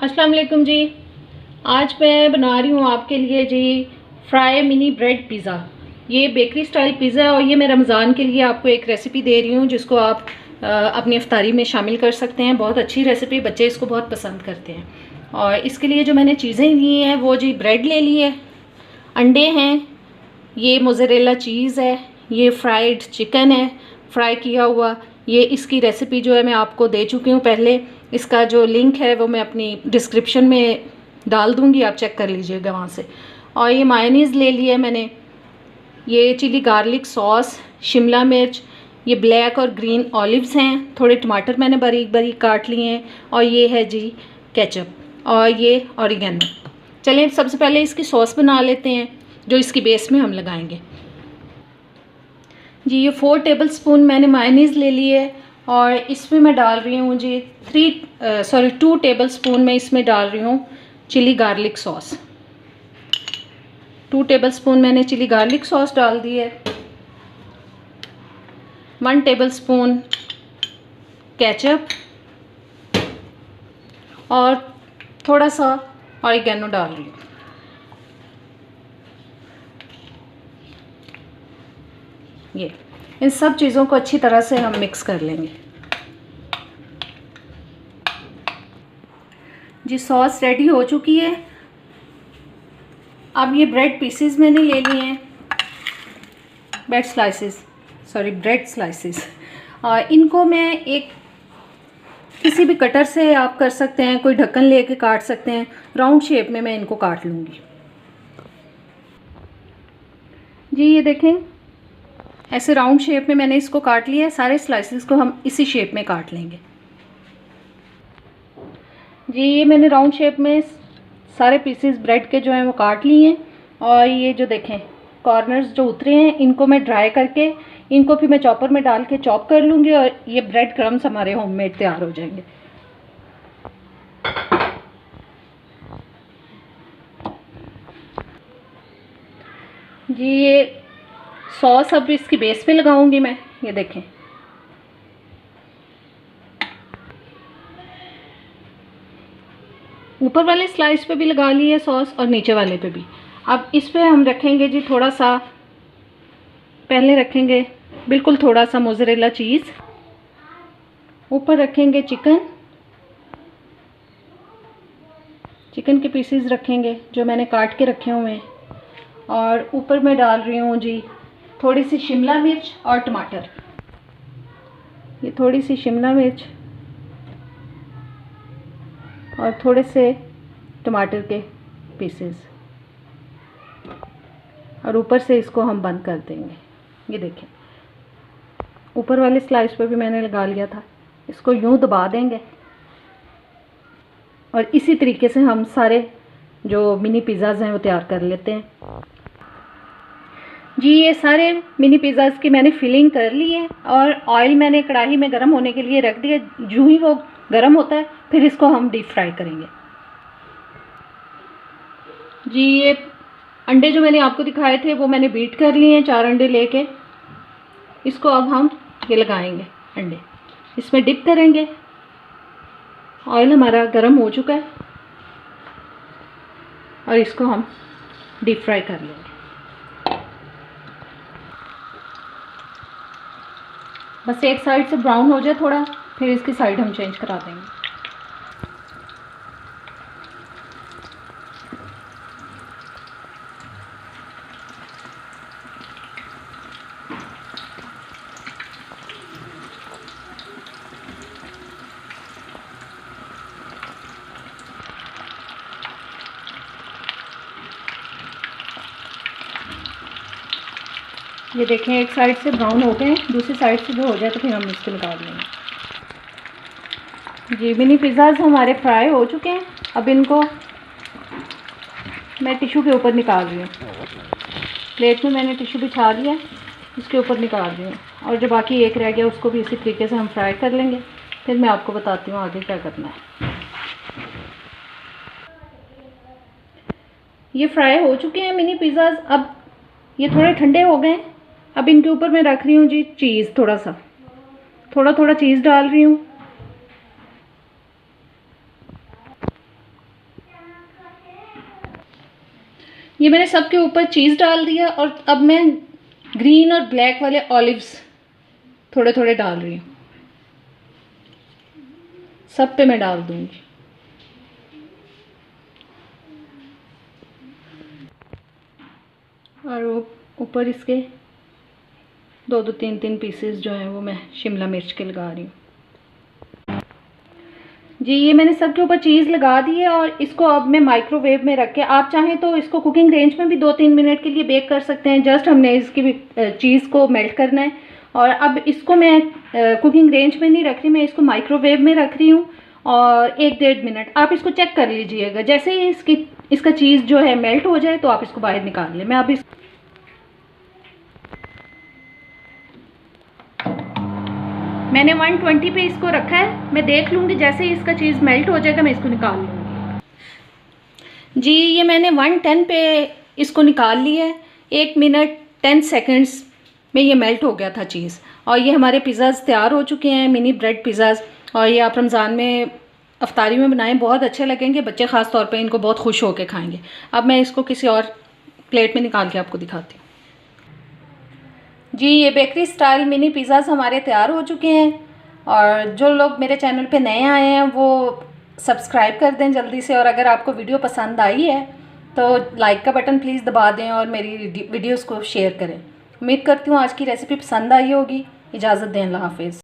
अस्सलाम वालेकुम जी। आज मैं बना रही हूँ आपके लिए जी फ्राई मिनी ब्रेड पिज़्ज़ा। ये बेकरी स्टाइल पिज़्ज़ा है और ये मैं रमज़ान के लिए आपको एक रेसिपी दे रही हूँ जिसको आप अपनी इफ्तारी में शामिल कर सकते हैं। बहुत अच्छी रेसिपी, बच्चे इसको बहुत पसंद करते हैं। और इसके लिए जो मैंने चीज़ें ली हैं वो जी ब्रेड ले ली है, अंडे हैं, ये मोज़रेला चीज़ है, ये फ्राइड चिकन है फ्राई किया हुआ। ये इसकी रेसिपी जो है मैं आपको दे चुकी हूँ पहले। इसका जो लिंक है वो मैं अपनी डिस्क्रिप्शन में डाल दूँगी, आप चेक कर लीजिएगा वहाँ से। और ये मायोनीज़ ले लिया है मैंने, ये चिली गार्लिक सॉस, शिमला मिर्च, ये ब्लैक और ग्रीन ऑलिव्स हैं, थोड़े टमाटर मैंने बारीक बारीक काट लिए हैं, और ये है जी केचप और ये ऑरिगेनो। चलिए सबसे पहले इसकी सॉस बना लेते हैं जो इसकी बेस में हम लगाएंगे। जी ये 4 टेबलस्पून मैंने मायोनीज़ ले ली है और इसमें मैं डाल रही हूँ जी 2 टेबलस्पून मैं इसमें डाल रही हूँ चिली गार्लिक सॉस। 2 टेबलस्पून मैंने चिली गार्लिक सॉस डाल दी है। 1 टेबलस्पून केचप और थोड़ा सा ऑरिगेनो डाल रही हूँ। ये इन सब चीज़ों को अच्छी तरह से हम मिक्स कर लेंगे। जी सॉस रेडी हो चुकी है। अब ये ब्रेड पीसेस मैंने ले लिए हैं, ब्रेड स्लाइसेस। और इनको मैं एक किसी भी कटर से आप कर सकते हैं, कोई ढक्कन लेके काट सकते हैं। राउंड शेप में मैं इनको काट लूँगी। जी ये देखें, ऐसे राउंड शेप में मैंने इसको काट लिया है। सारे स्लाइसेस को हम इसी शेप में काट लेंगे। जी ये मैंने राउंड शेप में सारे पीसेस ब्रेड के जो हैं वो काट लिए हैं। और ये जो देखें कॉर्नर्स जो उतरे हैं इनको मैं ड्राई करके इनको फिर मैं चॉपर में डाल के चॉप कर लूँगी और ये ब्रेड क्रम्स हमारे होममेड तैयार हो जाएंगे। जी ये सॉस अब इसकी बेस पे लगाऊंगी मैं। ये देखें ऊपर वाले स्लाइस पे भी लगा ली है सॉस और नीचे वाले पे भी। अब इस पे हम रखेंगे जी थोड़ा सा, पहले रखेंगे बिल्कुल थोड़ा सा मोज़रेला चीज़, ऊपर रखेंगे चिकन के पीसेस रखेंगे जो मैंने काट के रखे हुए हैं। और ऊपर मैं डाल रही हूँ जी थोड़ी सी शिमला मिर्च और टमाटर। ये थोड़ी सी शिमला मिर्च और थोड़े से टमाटर के पीसेस, और ऊपर से इसको हम बंद कर देंगे। ये देखें ऊपर वाले स्लाइस पर भी मैंने लगा लिया था। इसको यूं दबा देंगे और इसी तरीके से हम सारे जो मिनी पिज़्ज़ाज़ हैं वो तैयार कर लेते हैं। जी ये सारे मिनी पिज़्ज़ाज़ की मैंने फिलिंग कर ली है और ऑयल मैंने कढ़ाई में गर्म होने के लिए रख दिया। जो ही वो गर्म होता है फिर इसको हम डीप फ्राई करेंगे। जी ये अंडे जो मैंने आपको दिखाए थे वो मैंने बीट कर लिए हैं, 4 अंडे लेके। इसको अब हम ये लगाएंगे, अंडे इसमें डिप करेंगे। ऑयल हमारा गर्म हो चुका है और इसको हम डीप फ्राई कर लेंगे। बस एक साइड से ब्राउन हो जाए थोड़ा, फिर इसकी साइड हम चेंज करा देंगे। ये देखें एक साइड से ब्राउन हो गए, दूसरी साइड से जो हो जाए तो फिर हम इसको निकाल लेंगे। जी मिनी पिज़्ज़ाज़ हमारे फ्राई हो चुके हैं। अब इनको मैं टिशू के ऊपर निकाल रही हूँ। प्लेट में मैंने टिशू बिछा दिया, इसके ऊपर निकाल रही हूँ। और जो बाकी एक रह गया उसको भी इसी तरीके से हम फ्राई कर लेंगे। फिर मैं आपको बताती हूँ आगे क्या करना है। ये फ्राई हो चुके हैं मिनी पिज़्ज़ाज़। अब ये थोड़े ठंडे हो गए। अब इनके ऊपर मैं रख रही हूँ जी चीज़, थोड़ा थोड़ा चीज़ डाल रही हूँ। ये मैंने सबके ऊपर चीज़ डाल दिया और अब मैं ग्रीन और ब्लैक वाले ऑलिव्स थोड़े थोड़े डाल रही हूँ। सब पे मैं डाल दूँगी। और ऊपर इसके दो तीन पीसेस जो हैं वो मैं शिमला मिर्च के लगा रही हूँ। जी ये मैंने सबके ऊपर चीज़ लगा दी है और इसको अब मैं माइक्रोवेव में रख के, आप चाहें तो इसको कुकिंग रेंज में भी 2-3 मिनट के लिए बेक कर सकते हैं। जस्ट हमने इसकी भी चीज़ को मेल्ट करना है। और अब इसको मैं कुकिंग रेंज में नहीं रख रही, मैं इसको माइक्रोवेव में रख रही हूँ और 1-1.5 मिनट आप इसको चेक कर लीजिएगा। जैसे ही इसका चीज़ जो है मेल्ट हो जाए तो आप इसको बाहर निकाल लें। मैं अब मैंने 120 पे इसको रखा है। मैं देख लूँगी जैसे ही इसका चीज़ मेल्ट हो जाएगा मैं इसको निकाल लूँगी। जी ये मैंने 110 पे इसको निकाल लिया है। 1 मिनट 10 सेकंड्स में ये मेल्ट हो गया था चीज़। और ये हमारे पिज़्ज़ाज़ तैयार हो चुके हैं, मिनी ब्रेड पिज़्ज़ाज़। और ये आप रमज़ान में अफ्तारी में बनाएं, बहुत अच्छे लगेंगे। बच्चे ख़ास तौर पे इनको बहुत खुश होकर खाएंगे। अब मैं इसको किसी और प्लेट में निकाल के आपको दिखाती हूँ। जी ये बेकरी स्टाइल मिनी पिज़्ज़ाज़ हमारे तैयार हो चुके हैं। और जो लोग मेरे चैनल पे नए आए हैं वो सब्सक्राइब कर दें जल्दी से। और अगर आपको वीडियो पसंद आई है तो लाइक का बटन प्लीज़ दबा दें और मेरी वीडियोस को शेयर करें। उम्मीद करती हूँ आज की रेसिपी पसंद आई होगी। इजाज़त दें, अल्लाह हाफ़िज़।